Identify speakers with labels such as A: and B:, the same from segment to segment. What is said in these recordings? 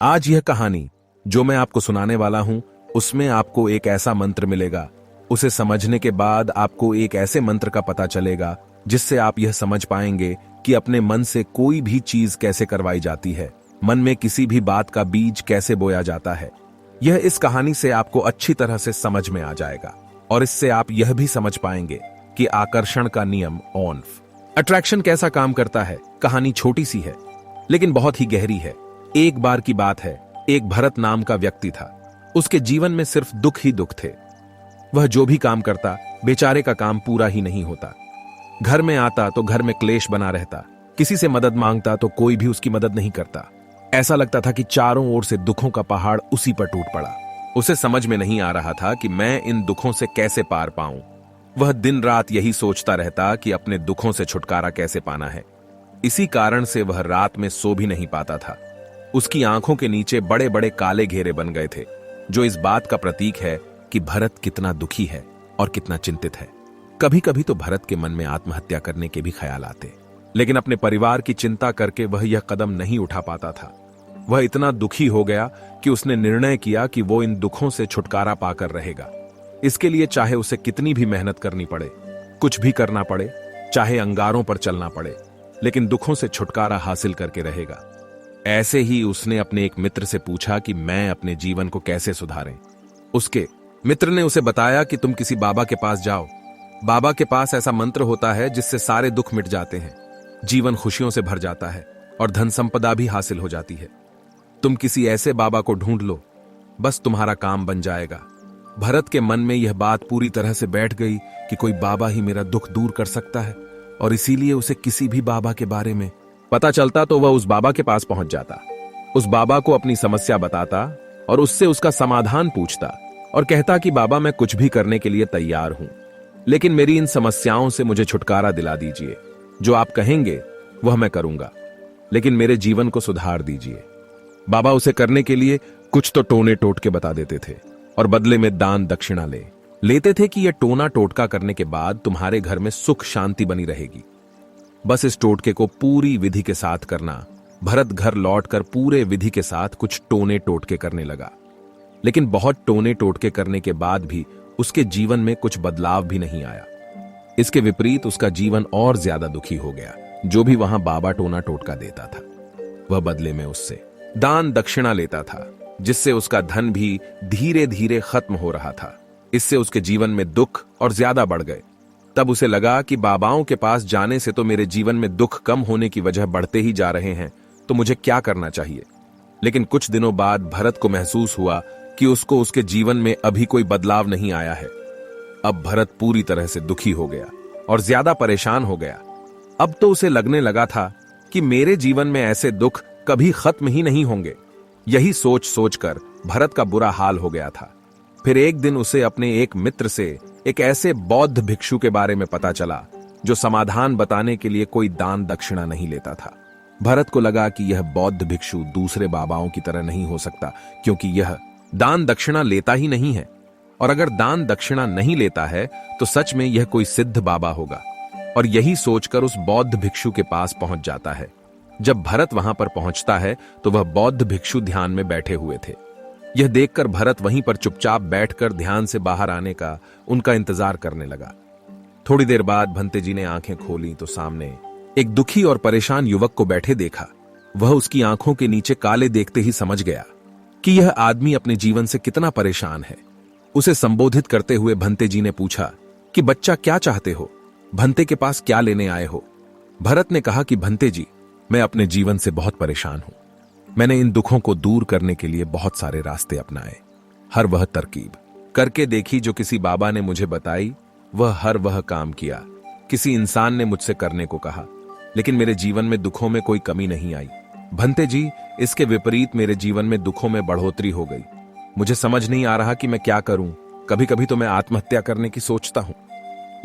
A: आज यह कहानी जो मैं आपको सुनाने वाला हूं, उसमें आपको एक ऐसा मंत्र मिलेगा। उसे समझने के बाद आपको एक ऐसे मंत्र का पता चलेगा जिससे आप यह समझ पाएंगे कि अपने मन से कोई भी चीज कैसे करवाई जाती है, मन में किसी भी बात का बीज कैसे बोया जाता है। यह इस कहानी से आपको अच्छी तरह से समझ में आ जाएगा और इससे आप यह भी समझ पाएंगे कि आकर्षण का नियम अट्रैक्शन कैसा काम करता है। कहानी छोटी सी है लेकिन बहुत ही गहरी है। एक बार की बात है, एक भरत नाम का व्यक्ति था। उसके जीवन में सिर्फ दुख ही दुख थे। वह जो भी काम करता, बेचारे का काम पूरा ही नहीं होता। घर में आता तो घर में क्लेश बना रहता, किसी से मदद मांगता तो कोई भी उसकी मदद नहीं करता। ऐसा लगता था कि चारों ओर से दुखों का पहाड़ उसी पर टूट पड़ा। उसे समझ में नहीं आ रहा था कि मैं इन दुखों से कैसे पार पाऊं। वह दिन रात यही सोचता रहता कि अपने दुखों से छुटकारा कैसे पाना है। इसी कारण से वह रात में सो भी नहीं पाता था। उसकी आंखों के नीचे बड़े बड़े काले घेरे बन गए थे, जो इस बात का प्रतीक है कि भरत कितना दुखी है और कितना चिंतित है। कभी कभी तो भरत के मन में आत्महत्या करने के भी ख्याल आते, लेकिन अपने परिवार की चिंता करके वह यह कदम नहीं उठा पाता था। वह इतना दुखी हो गया कि उसने निर्णय किया कि वो इन दुखों से छुटकारा पाकर रहेगा। इसके लिए चाहे उसे कितनी भी मेहनत करनी पड़े, कुछ भी करना पड़े, चाहे अंगारों पर चलना पड़े, लेकिन दुखों से छुटकारा हासिल करके रहेगा। ऐसे ही उसने अपने एक मित्र से पूछा कि मैं अपने जीवन को कैसे सुधारें। उसके मित्र ने उसे बताया कि तुम किसी बाबा के पास जाओ। बाबा के पास ऐसा मंत्र होता है जिससे सारे दुख मिट जाते हैं, जीवन खुशियों से भर जाता है और धन संपदा भी हासिल हो जाती है। तुम किसी ऐसे बाबा को ढूंढ लो, बस तुम्हारा काम बन जाएगा। भरत के मन में यह बात पूरी तरह से बैठ गई कि कोई बाबा ही मेरा दुख दूर कर सकता है, और इसीलिए उसे किसी भी बाबा के बारे में पता चलता तो वह उस बाबा के पास पहुंच जाता। उस बाबा को अपनी समस्या बताता और उससे उसका समाधान पूछता और कहता कि बाबा, मैं कुछ भी करने के लिए तैयार हूं, लेकिन मेरी इन समस्याओं से मुझे छुटकारा दिला दीजिए। जो आप कहेंगे वह मैं करूंगा, लेकिन मेरे जीवन को सुधार दीजिए। बाबा उसे करने के लिए कुछ तो टोने टोटके बता देते थे और बदले में दान दक्षिणा लेते थे कि यह टोना टोटका करने के बाद तुम्हारे घर में सुख शांति बनी रहेगी। बस इस टोटके को पूरी विधि के साथ करना। भरत घर लौटकर पूरे विधि के साथ कुछ टोने टोटके करने लगा, लेकिन बहुत टोने टोटके करने के बाद भी उसके जीवन में कुछ बदलाव भी नहीं आया। इसके विपरीत उसका जीवन और ज्यादा दुखी हो गया। जो भी वहां बाबा टोना टोटका देता था, वह बदले में उससे दान दक्षिणा लेता था, जिससे उसका धन भी धीरे धीरे खत्म हो रहा था। इससे उसके जीवन में दुख और ज्यादा बढ़ गए। तब उसे लगा कि बाबाओं के पास जाने से तो मेरे जीवन में दुख कम होने की वजह बढ़ते ही जा रहे हैं, तो मुझे क्या करना चाहिए। लेकिन कुछ दिनों बाद भरत को महसूस हुआ कि उसको उसके जीवन में अभी कोई बदलाव नहीं आया है। अब भरत पूरी तरह से दुखी हो गया और ज्यादा परेशान हो गया। अब तो उसे लगने लगा था कि मेरे जीवन में ऐसे दुख कभी खत्म ही नहीं होंगे। यही सोच सोचकर भरत का बुरा हाल हो गया था। फिर एक दिन उसे अपने एक मित्र से एक ऐसे बौद्ध भिक्षु के बारे में पता चला जो समाधान बताने के लिए कोई दान दक्षिणा नहीं लेता था। भरत को लगा कि यह बौद्ध भिक्षु दूसरे बाबाओं की तरह नहीं हो सकता, क्योंकि यह दान दक्षिणा लेता ही नहीं है, और अगर दान दक्षिणा नहीं लेता है तो सच में यह कोई सिद्ध बाबा होगा। और यही सोचकर उस बौद्ध भिक्षु के पास पहुंच जाता है। जब भरत वहां पर पहुंचता है तो वह बौद्ध भिक्षु ध्यान में बैठे हुए थे। यह देखकर भरत वहीं पर चुपचाप बैठकर ध्यान से बाहर आने का उनका इंतजार करने लगा। थोड़ी देर बाद भंते जी ने आंखें खोली तो सामने एक दुखी और परेशान युवक को बैठे देखा। वह उसकी आंखों के नीचे काले देखते ही समझ गया कि यह आदमी अपने जीवन से कितना परेशान है। उसे संबोधित करते हुए भंते जी ने पूछा कि बच्चा, क्या चाहते हो? भंते के पास क्या लेने आए हो? भरत ने कहा कि भंते जी, मैं अपने जीवन से बहुत परेशान हूं। मैंने इन दुखों को दूर करने के लिए बहुत सारे रास्ते अपनाए, हर वह तरकीब करके देखी जो किसी बाबा ने मुझे बताई, हर वह काम किया। किसी इंसान ने मुझसे करने को कहा, लेकिन मेरे जीवन में दुखों में कोई कमी नहीं आई। भंते जी, इसके विपरीत मेरे जीवन में दुखों में बढ़ोतरी हो गई। मुझे समझ नहीं आ रहा कि मैं क्या करूं। कभी कभी तो मैं आत्महत्या करने की सोचता हूं,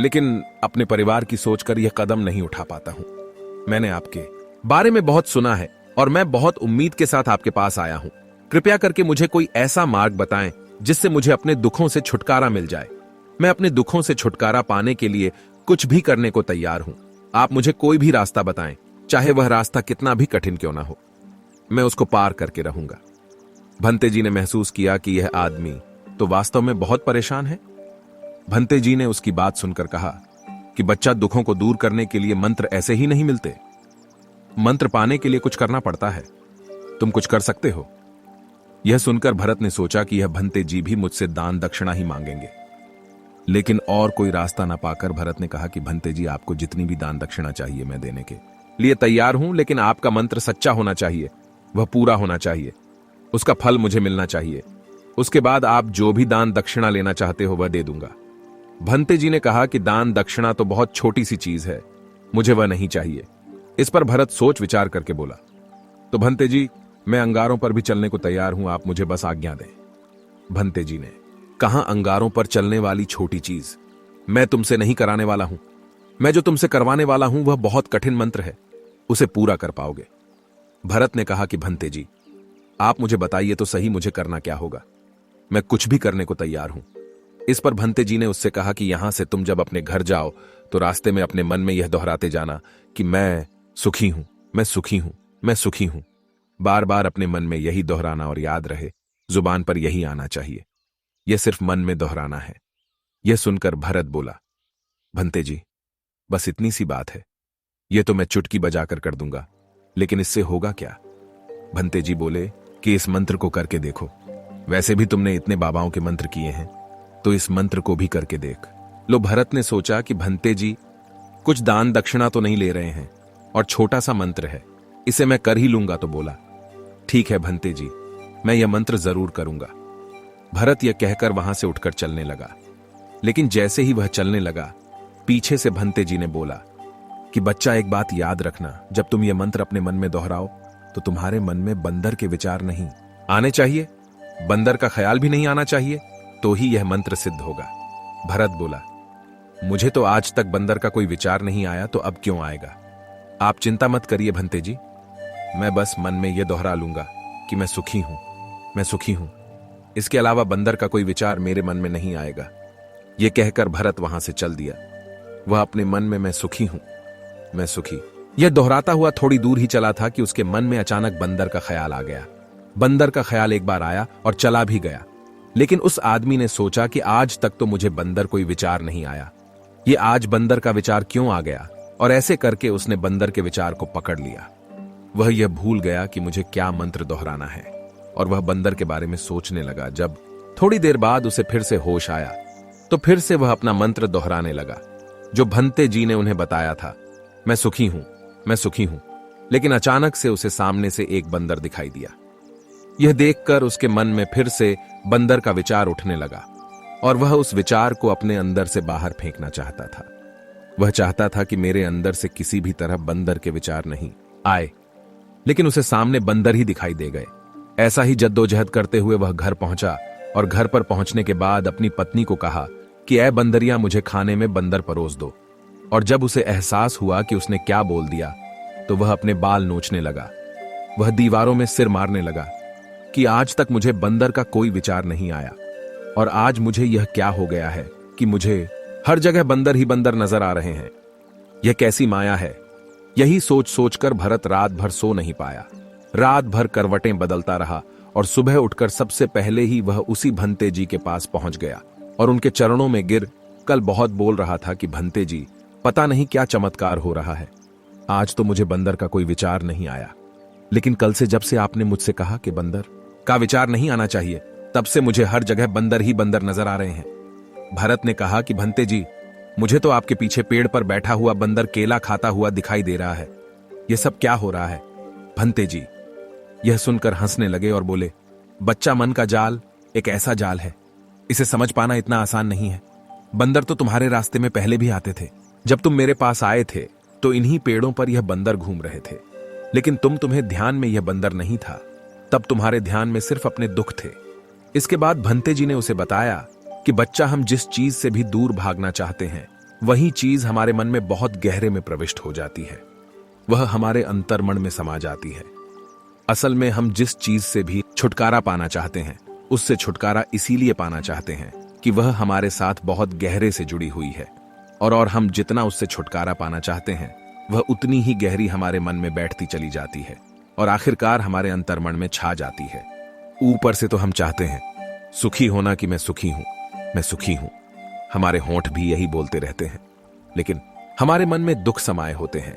A: लेकिन अपने परिवार की सोचकर यह कदम नहीं उठा पाता हूं। मैंने आपके बारे में बहुत सुना है और मैं बहुत उम्मीद के साथ आपके पास आया हूं। कृपया करके मुझे कोई ऐसा मार्ग बताएं जिससे मुझे अपने दुखों से छुटकारा मिल जाए। मैं अपने दुखों से छुटकारा पाने के लिए कुछ भी करने को तैयार हूं। आप मुझे कोई भी रास्ता बताएं, चाहे वह रास्ता कितना भी कठिन क्यों ना हो। मैं उसको पार करके रहूंगा। भंते जी ने महसूस किया कि यह आदमी तो वास्तव में बहुत परेशान है। भंते जी ने उसकी बात सुनकर कहा कि बच्चा, दुखों को दूर करने के लिए मंत्र ऐसे ही नहीं मिलते। मंत्र पाने के लिए कुछ करना पड़ता है। तुम कुछ कर सकते हो। यह सुनकर भरत ने सोचा कि यह भंते जी भी मुझसे दान दक्षिणा ही मांगेंगे, लेकिन और कोई रास्ता न पाकर भरत ने कहा कि भंते जी, आपको जितनी भी दान दक्षिणा चाहिए मैं देने के लिए तैयार हूं, लेकिन आपका मंत्र सच्चा होना चाहिए, वह पूरा होना चाहिए, उसका फल मुझे मिलना चाहिए। उसके बाद आप जो भी दान दक्षिणा लेना चाहते हो वह दे दूंगा। भंते जी ने कहा कि दान दक्षिणा तो बहुत छोटी सी चीज है, मुझे वह नहीं चाहिए। इस पर भरत सोच विचार करके बोला, तो भंते जी, मैं अंगारों पर भी चलने को तैयार हूं, आप मुझे बस आज्ञा दें। भंते जी ने कहा, अंगारों पर चलने वाली छोटी चीज मैं तुमसे नहीं कराने वाला हूं। मैं जो तुमसे करवाने वाला हूं वह बहुत कठिन मंत्र है, उसे पूरा कर पाओगे। भरत ने कहा कि भंते जी, आप मुझे बताइए तो सही, मुझे करना क्या होगा, मैं कुछ भी करने को तैयार हूं। इस पर भंते जी ने उससे कहा कि यहां से तुम जब अपने घर जाओ तो रास्ते में अपने मन में यह दोहराते जाना कि मैं सुखी हूं, मैं सुखी हूं, मैं सुखी हूं। बार बार अपने मन में यही दोहराना और याद रहे, जुबान पर यही आना चाहिए। यह सिर्फ मन में दोहराना है। यह सुनकर भरत बोला, भंते जी, बस इतनी सी बात है, यह तो मैं चुटकी बजाकर कर दूंगा, लेकिन इससे होगा क्या? भंते जी बोले कि इस मंत्र को करके देखो। वैसे भी तुमने इतने बाबाओं के मंत्र किए हैं, तो इस मंत्र को भी करके देख लो। भरत ने सोचा कि भंते जी कुछ दान दक्षिणा तो नहीं ले रहे हैं और छोटा सा मंत्र है, इसे मैं कर ही लूंगा। तो बोला, ठीक है भंते जी, मैं यह मंत्र जरूर करूंगा। भरत यह कहकर वहां से उठकर चलने लगा, लेकिन जैसे ही वह चलने लगा, पीछे से भंते जी ने बोला कि बच्चा, एक बात याद रखना, जब तुम यह मंत्र अपने मन में दोहराओ तो तुम्हारे मन में बंदर के विचार नहीं आने चाहिए, बंदर का ख्याल भी नहीं आना चाहिए, तो ही यह मंत्र सिद्ध होगा। भरत बोला, मुझे तो आज तक बंदर का कोई विचार नहीं आया, तो अब क्यों आएगा? आप चिंता मत करिए भंते जी, मैं बस मन में यह दोहरा लूंगा कि मैं सुखी हूं, मैं सुखी हूं। इसके अलावा बंदर का कोई विचार मेरे मन में नहीं आएगा। यह कहकर भरत वहां से चल दिया। वह अपने मन में मैं सुखी हूं, मैं सुखी, यह दोहराता हुआ थोड़ी दूर ही चला था कि उसके मन में अचानक बंदर का ख्याल आ गया। बंदर का ख्याल एक बार आया और चला भी गया, लेकिन उस आदमी ने सोचा कि आज तक तो मुझे बंदर कोई विचार नहीं आया, ये आज बंदर का विचार क्यों आ गया? और ऐसे करके उसने बंदर के विचार को पकड़ लिया। वह यह भूल गया कि मुझे क्या मंत्र दोहराना है, और वह बंदर के बारे में सोचने लगा। जब थोड़ी देर बाद उसे फिर से होश आया, तो फिर से वह अपना मंत्र दोहराने लगा, जो भंते जी ने उन्हें बताया था, मैं सुखी हूं, मैं सुखी हूं। लेकिन अचानक से उसे सामने से एक बंदर दिखाई दिया। यह देखकर उसके मन में फिर से बंदर का विचार उठने लगा, और वह उस विचार को अपने अंदर से बाहर फेंकना चाहता था। वह चाहता था कि मेरे अंदर से किसी भी तरह बंदर के विचार नहीं आए, लेकिन उसे सामने बंदर ही दिखाई दे गए। ऐसा ही जद्दोजहद करते हुए वह घर पहुंचा, और घर पर पहुंचने के बाद अपनी पत्नी को कहा कि ऐ बंदरिया, मुझे खाने में बंदर परोस दो। और जब उसे एहसास हुआ कि उसने क्या बोल दिया, तो वह अपने बाल नोचने लगा। वह दीवारों में सिर मारने लगा कि आज तक मुझे बंदर का कोई विचार नहीं आया, और आज मुझे यह क्या हो गया है कि मुझे हर जगह बंदर ही बंदर नजर आ रहे हैं। यह कैसी माया है? यही सोच सोचकर भरत रात भर सो नहीं पाया। रात भर करवटें बदलता रहा, और सुबह उठकर सबसे पहले ही वह उसी भंते जी के पास पहुंच गया और उनके चरणों में गिर कल बहुत बोल रहा था कि भंते जी, पता नहीं क्या चमत्कार हो रहा है, आज तो मुझे बंदर का कोई विचार नहीं आया, लेकिन कल से जब से आपने मुझसे कहा कि बंदर का विचार नहीं आना चाहिए, तब से मुझे हर जगह बंदर ही बंदर नजर आ रहे हैं। भरत ने कहा कि भंते जी, मुझे तो आपके पीछे पेड़ पर बैठा हुआ बंदर केला खाता हुआ दिखाई दे रहा है, यह सब क्या हो रहा है? भंते जी यह सुनकर हंसने लगे और बोले, बच्चा, मन का जाल एक ऐसा जाल है, इसे समझ पाना इतना आसान नहीं है। बंदर तो तुम्हारे रास्ते में पहले भी आते थे। जब तुम मेरे पास आए थे तो इन्हीं पेड़ों पर यह बंदर घूम रहे थे, लेकिन तुम्हें ध्यान में यह बंदर नहीं था। तब तुम्हारे ध्यान में सिर्फ अपने दुख थे। इसके बाद भंते जी ने उसे बताया कि बच्चा, हम जिस चीज से भी दूर भागना चाहते हैं, वही चीज हमारे मन में बहुत गहरे में प्रविष्ट हो जाती है, वह हमारे अंतर्मन में समा जाती है। असल में हम जिस चीज से भी छुटकारा पाना चाहते हैं, उससे छुटकारा इसीलिए पाना चाहते हैं कि वह हमारे साथ बहुत गहरे से जुड़ी हुई है, और हम जितना उससे छुटकारा पाना चाहते हैं, वह उतनी ही गहरी हमारे मन में बैठती चली जाती है और आखिरकार हमारे अंतर्मन में छा जाती है। ऊपर से तो हम चाहते हैं सुखी होना कि मैं सुखी हूं, मैं सुखी हूं। हमारे होंठ भी यही बोलते रहते हैं, लेकिन हमारे मन में दुख समाये होते हैं।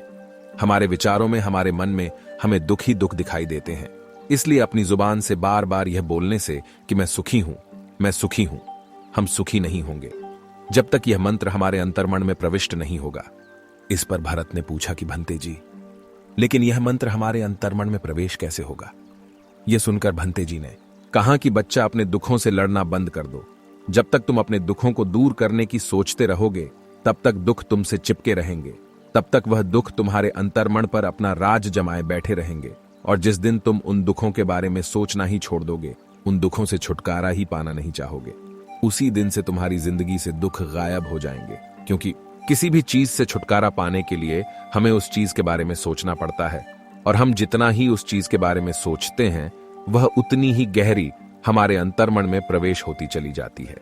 A: हमारे विचारों में, हमारे मन में हमें दुख ही दुख दिखाई देते हैं। इसलिए अपनी जुबान से बार बार यह बोलने से कि मैं सुखी हूं, मैं सुखी हूं, हम सुखी नहीं होंगे जब तक यह मंत्र हमारे अंतर्मन में प्रविष्ट नहीं होगा। इस पर भरत ने पूछा कि भंते जी, लेकिन यह मंत्र हमारे अंतर्मन में प्रवेश कैसे होगा? यह सुनकर भंते जी ने कहा कि बच्चा, अपने दुखों से लड़ना बंद कर दो। जब तक तुम अपने दुखों को दूर करने की सोचते रहोगे, तब तक दुख तुमसे चिपके रहेंगे, तब तक वह दुख तुम्हारे अंतर्मन पर अपना राज जमाए बैठे रहेंगे। और जिस दिन तुम उन दुखों के बारे में सोचना ही छोड़ दोगे, उन दुखों से छुटकारा ही पाना नहीं चाहोगे, उसी दिन से तुम्हारी जिंदगी से दुख गायब हो जाएंगे। क्योंकि किसी भी चीज से छुटकारा पाने के लिए हमें उस चीज के बारे में सोचना पड़ता है, और हम जितना ही उस चीज के बारे में सोचते हैं, वह उतनी ही गहरी हमारे अंतर्मन में प्रवेश होती चली जाती है।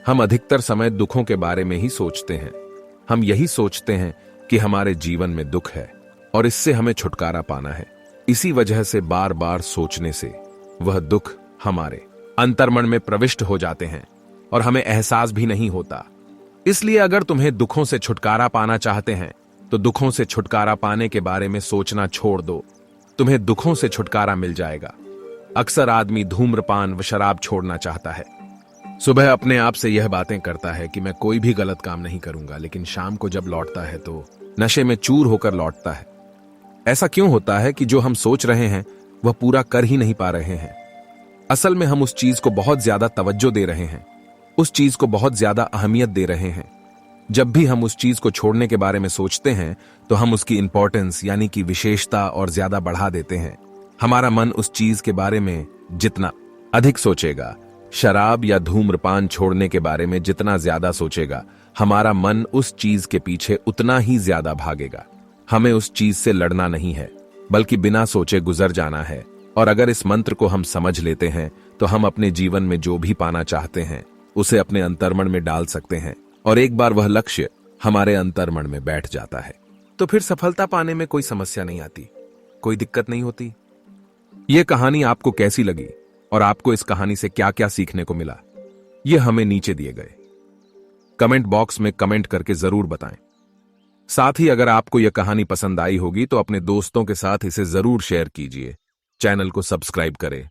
A: हम अधिकतर समय दुखों के बारे में ही सोचते हैं। हम यही सोचते हैं कि हमारे जीवन में दुख है और इससे हमें छुटकारा पाना है। इसी वजह से बार बार सोचने से वह दुख हमारे अंतर्मन में प्रविष्ट हो जाते हैं और हमें एहसास भी नहीं होता। इसलिए अगर तुम्हें दुखों से छुटकारा पाना चाहते हैं, तो दुखों से छुटकारा पाने के बारे में सोचना छोड़ दो। तुम्हें दुखों से छुटकारा मिल जाएगा। अक्सर आदमी धूम्रपान व शराब छोड़ना चाहता है। सुबह अपने आप से यह बातें करता है कि मैं कोई भी गलत काम नहीं करूंगा, लेकिन शाम को जब लौटता है तो नशे में चूर होकर लौटता है। ऐसा क्यों होता है कि जो हम सोच रहे हैं वह पूरा कर ही नहीं पा रहे हैं? असल में हम उस चीज को बहुत ज्यादा तवज्जो दे रहे हैं, उस चीज को बहुत ज्यादा अहमियत दे रहे हैं। जब भी हम उस चीज को छोड़ने के बारे में सोचते हैं, तो हम उसकी इंपॉर्टेंस यानी कि विशेषता और ज्यादा बढ़ा देते हैं। हमारा मन उस चीज के बारे में जितना अधिक सोचेगा, शराब या धूम्रपान छोड़ने के बारे में जितना ज्यादा सोचेगा, हमारा मन उस चीज के पीछे उतना ही ज्यादा भागेगा। हमें उस चीज से लड़ना नहीं है, बल्कि बिना सोचे गुजर जाना है। और अगर इस मंत्र को हम समझ लेते हैं, तो हम अपने जीवन में जो भी पाना चाहते हैं, उसे अपने अंतर्मन में डाल सकते हैं, और एक बार वह लक्ष्य हमारे अंतर्मन में बैठ जाता है, तो फिर सफलता पाने में कोई समस्या नहीं आती, कोई दिक्कत नहीं होती। यह कहानी आपको कैसी लगी और आपको इस कहानी से क्या क्या सीखने को मिला, यह हमें नीचे दिए गए कमेंट बॉक्स में कमेंट करके जरूर बताएं। साथ ही अगर आपको यह कहानी पसंद आई होगी तो अपने दोस्तों के साथ इसे जरूर शेयर कीजिए। चैनल को सब्सक्राइब करें।